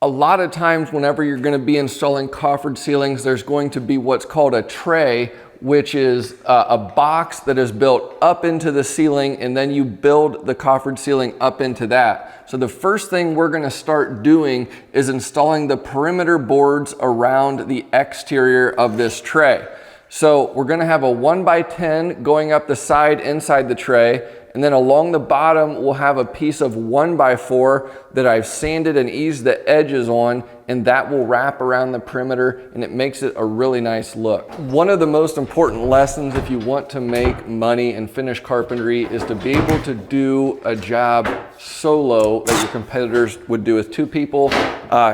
A lot of times whenever you're going to be installing coffered ceilings, there's going to be what's called a tray, which is a box that is built up into the ceiling, and then you build the coffered ceiling up into that. So the first thing we're going to start doing is installing the perimeter boards around the exterior of this tray. So we're going to have a 1x10 going up the side inside the tray, and then along the bottom we'll have a piece of 1x4 that I've sanded and eased the edges on, and that will wrap around the perimeter, and it makes it a really nice look. One of the most important lessons if you want to make money in finished carpentry is to be able to do a job solo that your competitors would do with 2 people.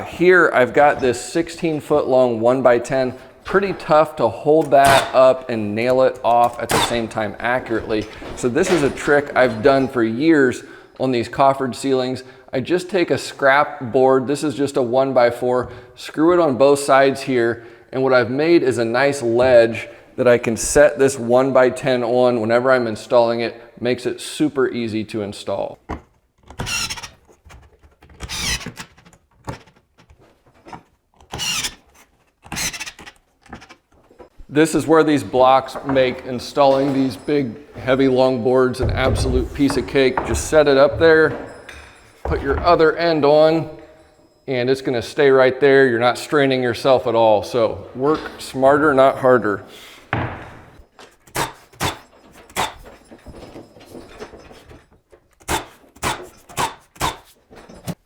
Here I've got this 16-foot long 1x10. Pretty tough to hold that up and nail it off at the same time accurately. So this is a trick I've done for years on these coffered ceilings. I just take a scrap board, this is just a 1x4, screw it on both sides here, and what I've made is a nice ledge that I can set this 1x10 on whenever I'm installing it. Makes it super easy to install. This is where these blocks make installing these big, heavy, long boards an absolute piece of cake. Just set it up there, put your other end on, and it's gonna stay right there. You're not straining yourself at all. So work smarter, not harder.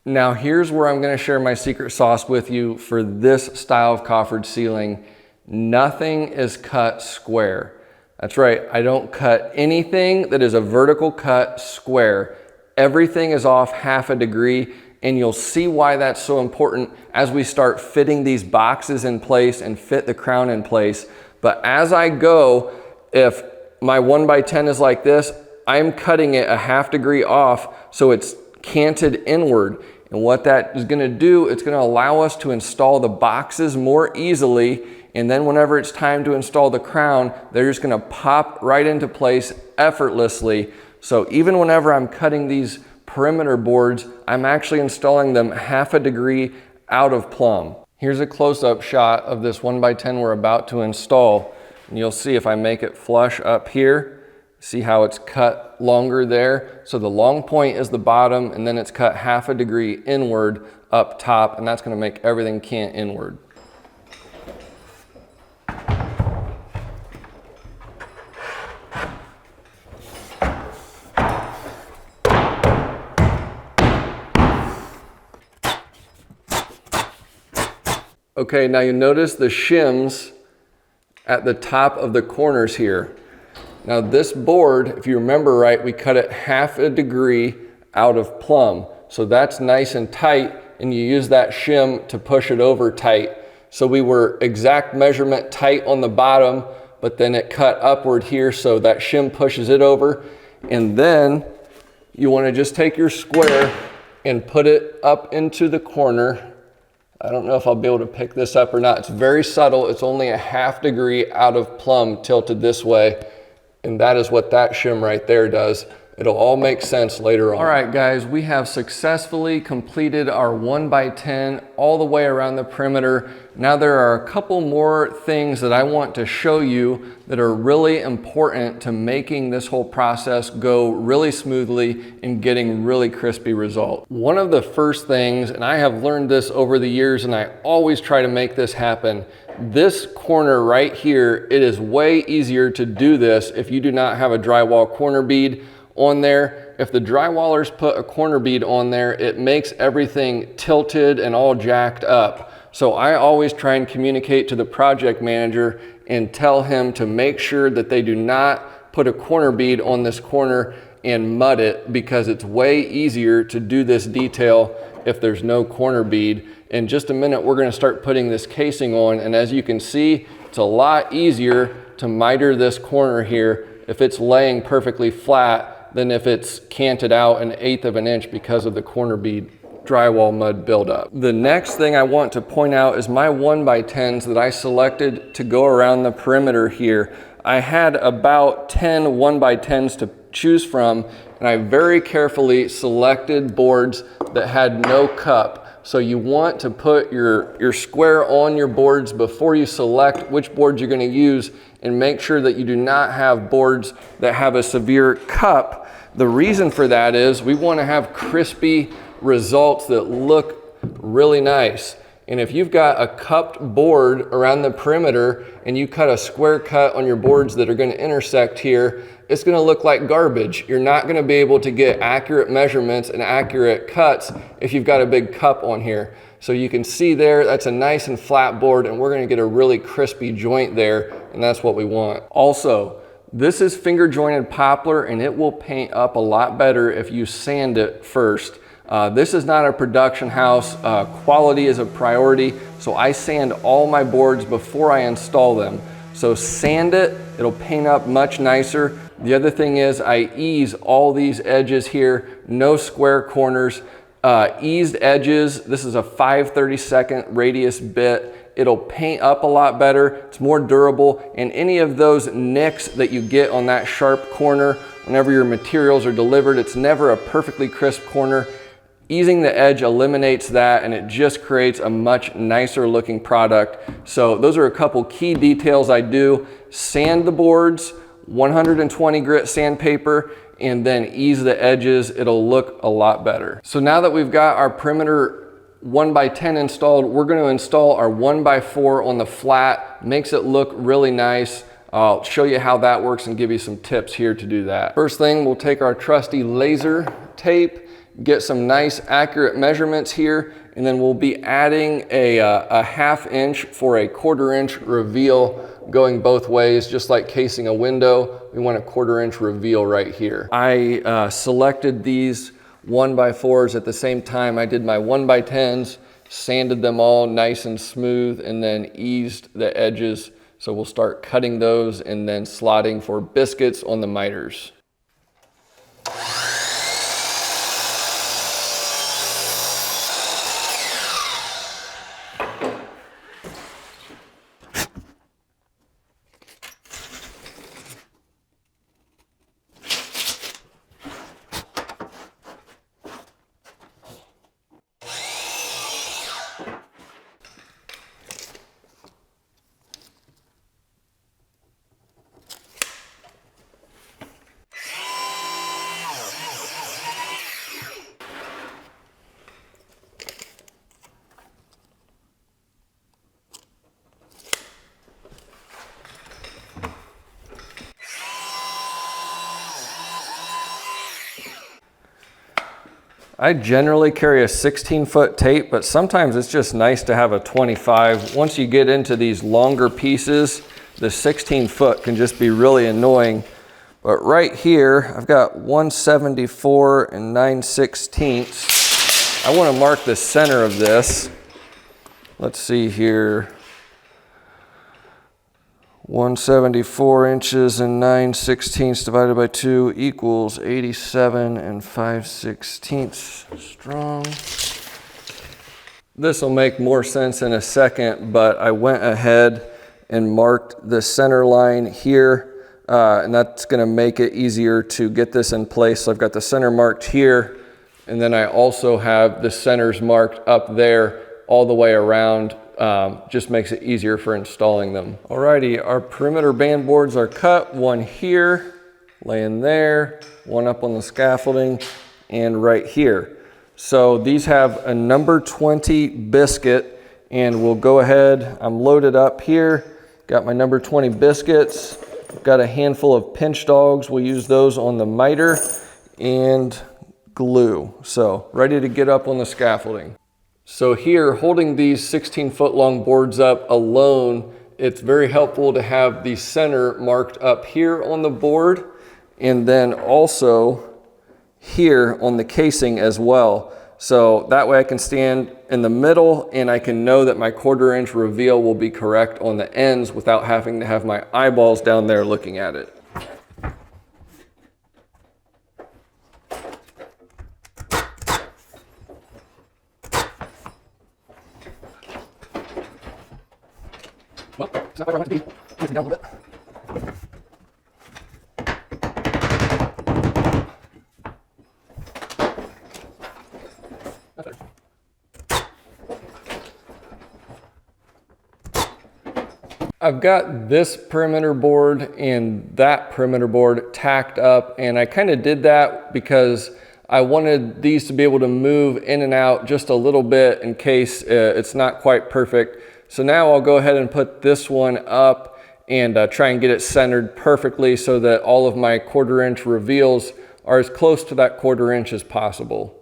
Now here's where I'm gonna share my secret sauce with you for this style of coffered ceiling. Nothing is cut square. That's right, I don't cut anything that is a vertical cut square. Everything is off 1/2 degree, and you'll see why that's so important as we start fitting these boxes in place and fit the crown in place. But as I go, if my 1x10 is like this, I'm cutting it 1/2 degree off so it's canted inward. And what that is gonna do, it's gonna allow us to install the boxes more easily, and then whenever it's time to install the crown, they're just gonna pop right into place effortlessly. So even whenever I'm cutting these perimeter boards, I'm actually installing them 1/2 degree out of plumb. Here's a close-up shot of this 1x10 we're about to install. And you'll see if I make it flush up here, see how it's cut longer there. So the long point is the bottom, and then it's cut 1/2 degree inward up top, and that's gonna make everything cant inward. Okay, now you notice the shims at the top of the corners here. Now this board, if you remember right, we cut it 1/2 degree out of plumb. So that's nice and tight, and you use that shim to push it over tight. So we were exact measurement tight on the bottom, but then it cut upward here, so that shim pushes it over. And then you wanna just take your square and put it up into the corner. I don't know if I'll be able to pick this up or not. It's very subtle. It's only 1/2 degree out of plumb tilted this way. And that is what that shim right there does. It'll all make sense later on. All right, guys, we have successfully completed our 1x10 all the way around the perimeter. Now there are a couple more things that I want to show you that are really important to making this whole process go really smoothly and getting really crispy results. One of the first things, and I have learned this over the years, and I always try to make this happen, this corner right here, it is way easier to do this if you do not have a drywall corner bead on there. If the drywallers put a corner bead on there, it makes everything tilted and all jacked up. So I always try and communicate to the project manager and tell him to make sure that they do not put a corner bead on this corner and mud it, because it's way easier to do this detail if there's no corner bead. In just a minute, we're gonna start putting this casing on, and as you can see, it's a lot easier to miter this corner here if it's laying perfectly flat than if it's canted out 1/8 of an inch because of the corner bead drywall mud buildup. The next thing I want to point out is my 1x10s that I selected to go around the perimeter here. I had about 10 1x10s to choose from, and I very carefully selected boards that had no cup. So you want to put your square on your boards before you select which boards you're going to use, and make sure that you do not have boards that have a severe cup. The reason for that is we want to have crispy results that look really nice. And if you've got a cupped board around the perimeter and you cut a square cut on your boards that are going to intersect here, it's going to look like garbage. You're not going to be able to get accurate measurements and accurate cuts if you've got a big cup on here. So you can see there, that's a nice and flat board, and we're going to get a really crispy joint there, and that's what we want. Also, this is finger jointed poplar, and it will paint up a lot better if you sand it first. This is not a production house. Quality is a priority, so I sand all my boards before I install them. So sand it, it'll paint up much nicer. The other thing is I ease all these edges here, no square corners. Eased edges, this is a 5/32 radius bit. It'll paint up a lot better, it's more durable, and any of those nicks that you get on that sharp corner whenever your materials are delivered, it's never a perfectly crisp corner. Easing the edge eliminates that, and it just creates a much nicer looking product. So those are a couple key details I do. Sand the boards, 120 grit sandpaper, and then ease the edges. It'll look a lot better. So now that we've got our perimeter 1x10 installed, we're going to install our 1x4 on the flat. Makes it look really nice. I'll show you how that works and give you some tips here to do that. First thing, we'll take our trusty laser tape, get some nice accurate measurements here, and then we'll be adding a 1/2 inch for a 1/4 inch reveal going both ways, just like casing a window. We want a 1/4 inch reveal right here. I selected these 1x4s at the same time I did my 1x10s, sanded them all nice and smooth, and then eased the edges. So we'll start cutting those and then slotting for biscuits on the miters. I generally carry a 16-foot tape, but sometimes it's just nice to have a 25. Once you get into these longer pieces, the 16-foot can just be really annoying. But right here, I've got 174 and 9/16. I want to mark the center of this. Let's see here. 174 inches and 9/16 divided by 2 equals 87 and 5/16 strong. This will make more sense in a second, but I went ahead and marked the center line here, and that's going to make it easier to get this in place. So I've got the center marked here, and then I also have the centers marked up there all the way around. Just makes it easier for installing them. Alrighty, our perimeter band boards are cut. One here, laying there, one up on the scaffolding, and right here. So these have a number 20 biscuit, and we'll go ahead, I'm loaded up here, got my number 20 biscuits, got a handful of pinch dogs, we'll use those on the miter, and glue. So ready to get up on the scaffolding. So here, holding these 16-foot long boards up alone, it's very helpful to have the center marked up here on the board, and then also here on the casing as well. So that way I can stand in the middle and I can know that my 1/4 inch reveal will be correct on the ends without having to have my eyeballs down there looking at it. Well, it's not quite where I want it to be. Push it down a little bit. That's better. I've got this perimeter board and that perimeter board tacked up, and I kind of did that because I wanted these to be able to move in and out just a little bit in case it's not quite perfect. So now I'll go ahead and put this one up and try and get it centered perfectly so that all of my 1/4 inch reveals are as close to that 1/4 inch as possible.